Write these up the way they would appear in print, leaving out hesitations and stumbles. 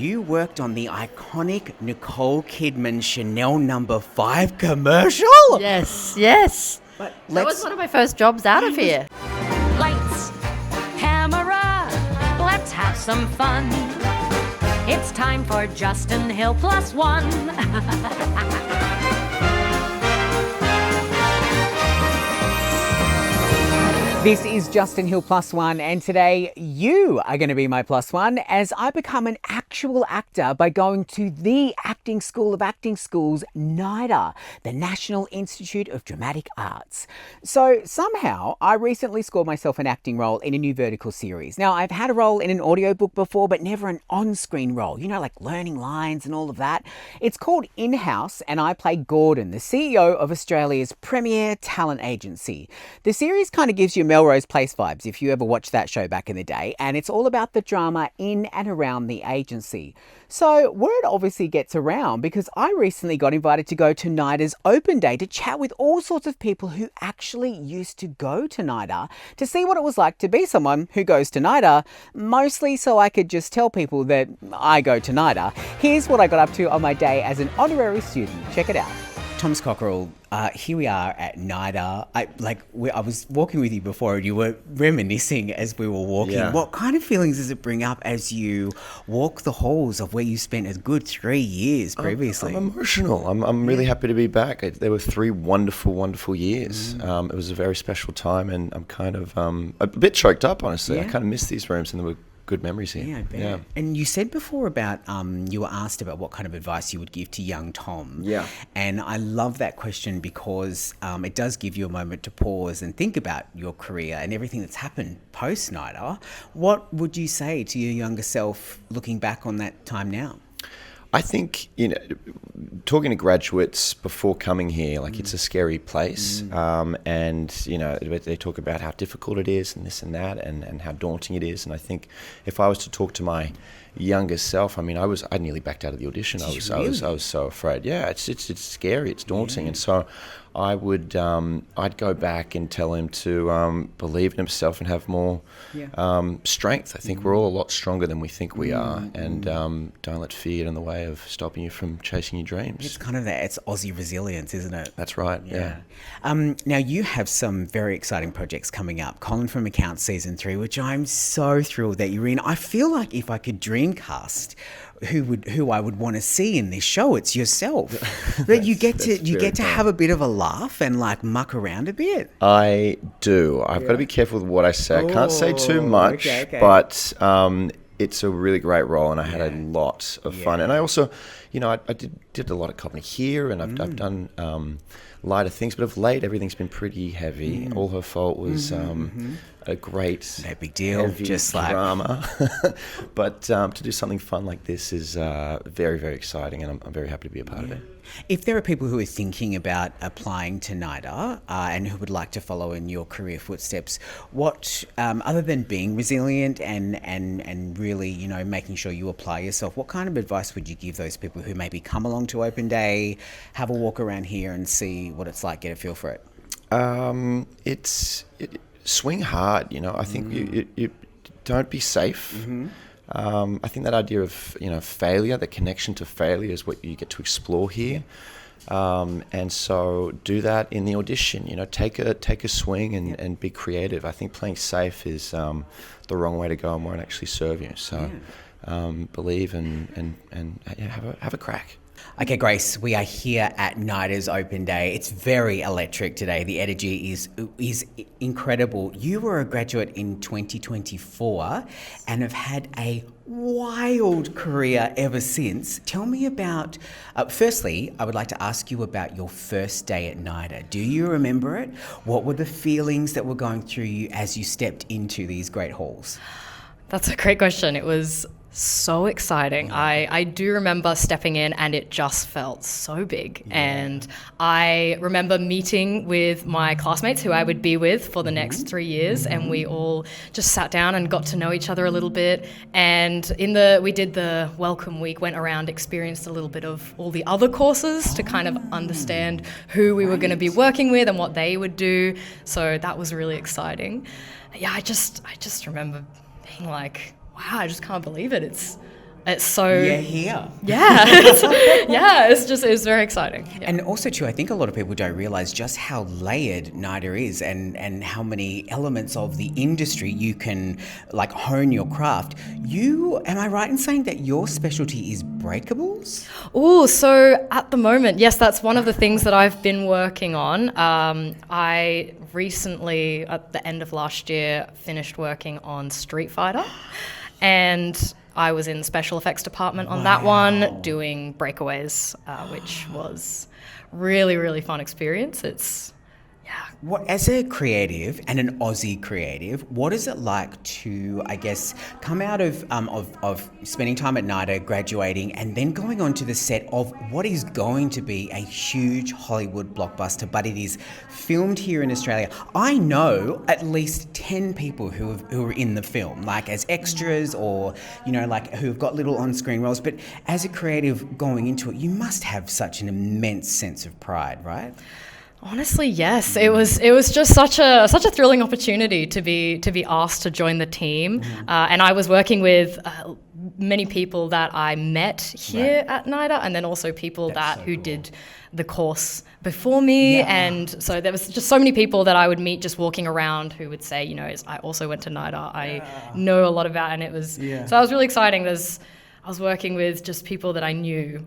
you worked on the iconic Nicole Kidman Chanel No. 5 commercial? Yes. That was one of my first jobs out of here. Lights, camera, let's have some fun. It's time for Justin Hill plus one. This is Justin Hill plus one, and today you are going to be my plus one as I become an actual actor by going to the Acting School of Acting Schools, NIDA, the National Institute of Dramatic Arts. So somehow I recently scored myself an acting role in a new Vertical series. Now, I've had a role in an audiobook before, but never an on-screen role, like learning lines and all of that. It's called In-House, and I play Gordon, the CEO of Australia's premier talent agency. The series kind of gives you Melrose Place vibes if you ever watched that show back in the day, and it's all about the drama in and around the agency. So word obviously gets around because I recently got invited to go to NIDA's open day to chat with all sorts of people who actually used to go to NIDA to see what it was like to be someone who goes to NIDA, mostly so I could just tell people that I go to NIDA. Here's what I got up to on my day as an honorary student. Check it out. Thomas Cocquerel, here we are at NIDA. I was walking with you before and you were reminiscing as we were walking. Yeah. What kind of feelings does it bring up as you walk the halls of where you spent a good 3 years previously? I'm emotional. I'm really happy to be back. There were 3 wonderful years. It was a very special time, and I'm kind of a bit choked up, honestly. I kind of miss these rooms, and there were good memories here. Yeah, I bet. Yeah. And you said before about, you were asked about what kind of advice you would give to young Tom. Yeah. And I love that question because it does give you a moment to pause and think about your career and everything that's happened post-NIDA. What would you say to your younger self looking back on that time now? I think, talking to graduates before coming here, it's a scary place. And, they talk about how difficult it is and this and that and how daunting it is. And I think if I was to talk to my younger self, I nearly backed out of the audition. I was so afraid. Yeah, it's scary, it's daunting. And so I would, I'd go back and tell him to believe in himself and have more strength. I think we're all a lot stronger than we think we are, and don't let fear get in the way of stopping you from chasing your dreams. It's kind of it's Aussie resilience, isn't it? That's right. Yeah. Now you have some very exciting projects coming up. Colin from Accounts season 3, which I'm so thrilled that you're in. I feel like if I could dreamcast who I would want to see in this show, it's yourself. But you get to have a bit of a laugh and muck around a bit. I do. I've got to be careful with what I say. I can't say too much, but it's a really great role, and I had a lot of fun. And I also, I did a lot of comedy here, and I've done lighter things, but of late everything's been pretty heavy. All Her Fault was a great, no big deal, just drama. But to do something fun like this is very, very exciting, and I'm very happy to be a part of it. If there are people who are thinking about applying to NIDA and who would like to follow in your career footsteps, what other than being resilient and really making sure you apply yourself, what kind of advice would you give those people who maybe come along to open day, have a walk around here and see what it's like, get a feel for it? Swing hard. I think you don't be safe. I think that idea of failure, the connection to failure, is what you get to explore here, and so do that in the audition. Take a swing and be creative. I think playing safe is the wrong way to go and won't actually serve you. So believe and have a crack. Okay, Grace, we are here at NIDA's open day. It's very electric today. The energy is incredible. You were a graduate in 2024 and have had a wild career ever since. Tell me about, firstly, I would like to ask you about your first day at NIDA. Do you remember it? What were the feelings that were going through you as you stepped into these great halls? That's a great question. It was so exciting. I do remember stepping in and it just felt so big. And I remember meeting with my classmates who I would be with for the next 3 years, and we all just sat down and got to know each other a little bit. And we did the welcome week, went around, experienced a little bit of all the other courses to kind of understand who we were going to be working with and what they would do. So that was really exciting. Yeah, I just remember being like, wow, I just can't believe it. It's so here. yeah, it's very exciting. Yeah. And also too, I think a lot of people don't realise just how layered NIDA is and how many elements of the industry you can like hone your craft. Am I right in saying that your specialty is breakables? Oh, so at the moment, yes, that's one of the things that I've been working on. I recently, at the end of last year, finished working on Street Fighter, and I was in the special effects department on that one, doing breakaways, which was really, really fun experience. What, as a creative and an Aussie creative, what is it like to, I guess, come out of spending time at NIDA, graduating, and then going on to the set of what is going to be a huge Hollywood blockbuster, but it is filmed here in Australia? I know at least 10 people who are in the film, like as extras or, like who've got little on-screen roles. But as a creative going into it, you must have such an immense sense of pride, right? Honestly, yes. It was just such a thrilling opportunity to be asked to join the team, and I was working with many people that I met here at NIDA, and then also people who did the course before me, and so there was just so many people that I would meet just walking around who would say, I also went to NIDA. I know a lot about, and it was so that was really exciting. I was working with just people that I knew,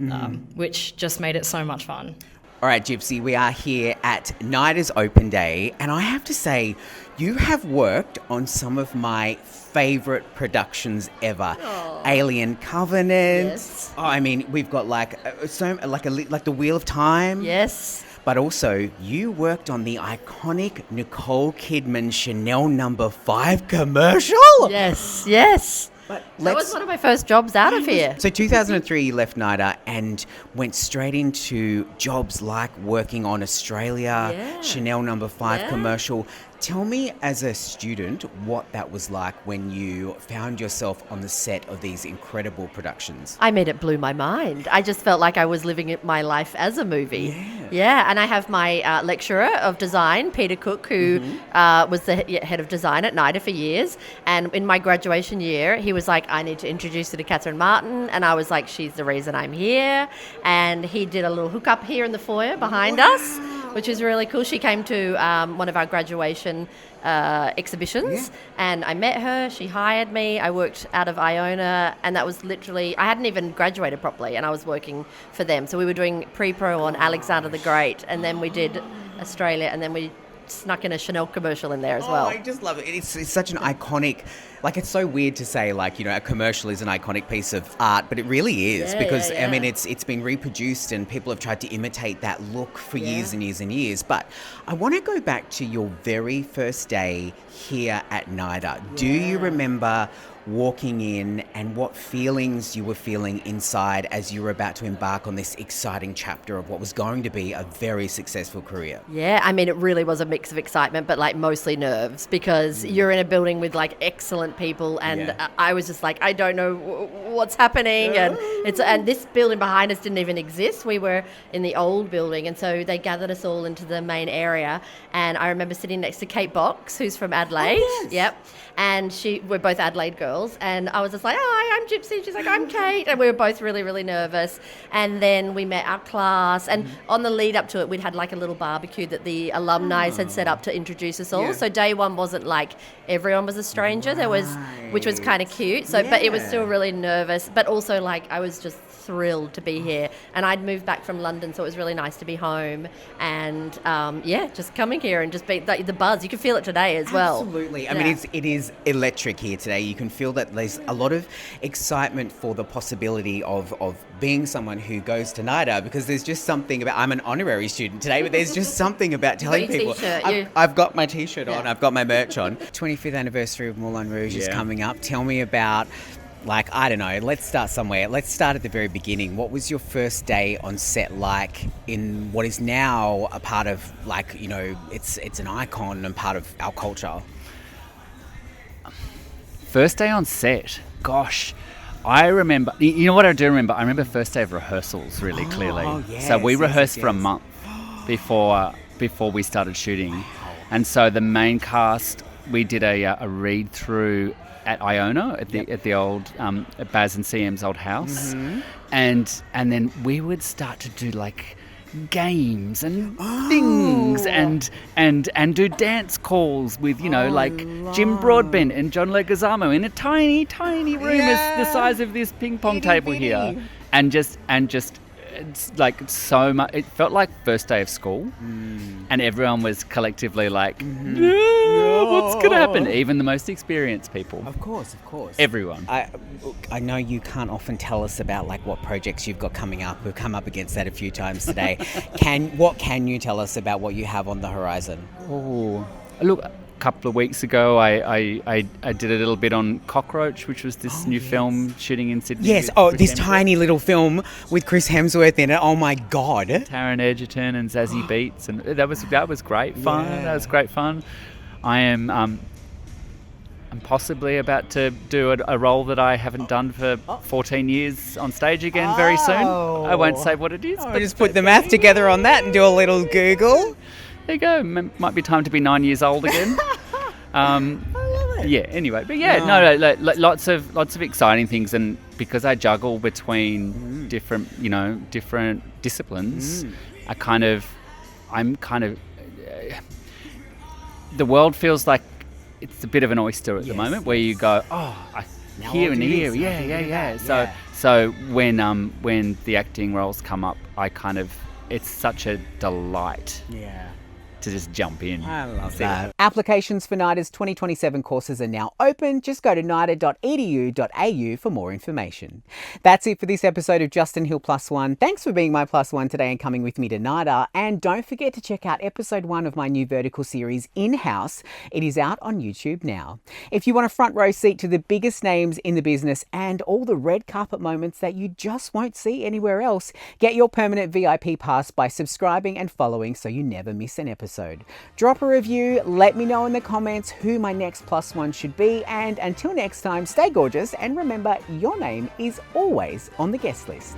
which just made it so much fun. All right, Gypsy, we are here at NIDA's open day, and I have to say, you have worked on some of my favourite productions ever. Aww. Alien Covenant. Yes. Oh, I mean, we've got like the Wheel of Time. Yes. But also, you worked on the iconic Nicole Kidman Chanel No. 5 commercial. Yes. But that was one of my first jobs out of here. So 2003, you left NIDA and went straight into jobs like working on Australia, Chanel No. 5 commercial. Tell me, as a student, what that was like when you found yourself on the set of these incredible productions. I mean, it blew my mind. I just felt like I was living my life as a movie. Yeah, and I have my lecturer of design, Peter Cook, who was the head of design at NIDA for years. And in my graduation year, he was like, I need to introduce you to Catherine Martin. And I was like, she's the reason I'm here. And he did a little hookup here in the foyer behind us, which is really cool. She came to one of our graduation exhibitions, and I met her. She hired me. I worked out of Iona, and that was literally, I hadn't even graduated properly, and I was working for them. So we were doing pre-pro on Alexander the Great, and then we did Australia, and then we snuck in a Chanel commercial in there as well. I just love it. It's such an iconic, like, it's so weird to say, like, a commercial is an iconic piece of art, but it really is because, I mean, it's been reproduced and people have tried to imitate that look for years and years and years. But I want to go back to your very first day here at NIDA. Do you remember walking in and what feelings you were feeling inside as you were about to embark on this exciting chapter of what was going to be a very successful career? Yeah, I mean, it really was a mix of excitement, but like mostly nerves, because you're in a building with like excellent people, and I was just like, I don't know what's happening, and this building behind us didn't even exist. We were in the old building, and so they gathered us all into the main area, and I remember sitting next to Kate Box, who's from Adelaide. And we're both Adelaide girls, and I was just like, hi, I'm Gypsy. She's like, I'm Kate. And we were both really, really nervous. And then we met our class, and on the lead up to it, we'd had like a little barbecue that the alumni had set up to introduce us all. So day one wasn't like everyone was a stranger. There was, which was kind of cute. So, but it was still really nervous, but also like I was just thrilled to be here. And I'd moved back from London, so it was really nice to be home. And just coming here and just be the buzz. You can feel it today as well. Absolutely. I mean, it is electric here today. You can feel that there's a lot of excitement for the possibility of being someone who goes to NIDA, because there's just something about, I'm an honorary student today, but there's just something about telling people, I've got my t-shirt on, I've got my merch on. 25th anniversary of Moulin Rouge is coming up. Tell me about, like, I don't know, let's start somewhere. Let's start at the very beginning. What was your first day on set like in what is now a part of, like, it's an icon and part of our culture? First day on set, gosh, I remember, you know what I do remember? I remember first day of rehearsals really clearly. So we rehearsed for a month before we started shooting. And so the main cast, we did a read through at Iona at the old at Baz and CM's old house, and then we would start to do like games and things and do dance calls with like Jim Broadbent and John Leguizamo in a tiny room as the size of this ping pong table here, and just it's like so much. It felt like first day of school, and everyone was collectively like, what's gonna happen? Even the most experienced people. Of course. Everyone. I know you can't often tell us about like what projects you've got coming up. We've come up against that a few times today. What can you tell us about what you have on the horizon? Oh, look. A couple of weeks ago, I did a little bit on Cockroach, which was this new film shooting in Sydney. Yes, this tiny little film with Chris Hemsworth in it. Oh my God. Taron Egerton and Zazie Beetz, and that was great fun. Yeah. That was great fun. I'm possibly about to do a role that I haven't done for 14 years on stage again very soon. I won't say what it is. But just put the math together on that and do a little Google. There you go. Might be time to be 9 years old again. I love it. Yeah. Anyway, but yeah, no, lots of exciting things, and because I juggle between different disciplines, I'm kind of. The world feels like it's a bit of an oyster at the moment, where you go, here and here, yeah. So when the acting roles come up, it's such a delight. Yeah. To just jump in. I love that. Applications for NIDA's 2027 courses are now open. Just go to nida.edu.au for more information. That's it for this episode of Justin Hill Plus One. Thanks for being my plus one today and coming with me to NIDA. And don't forget to check out episode 1 of my new vertical series, In-House. It is out on YouTube now. If you want a front row seat to the biggest names in the business and all the red carpet moments that you just won't see anywhere else, get your permanent VIP pass by subscribing and following so you never miss an episode. Drop a review, let me know in the comments who my next plus one should be, and until next time, stay gorgeous and remember your name is always on the guest list.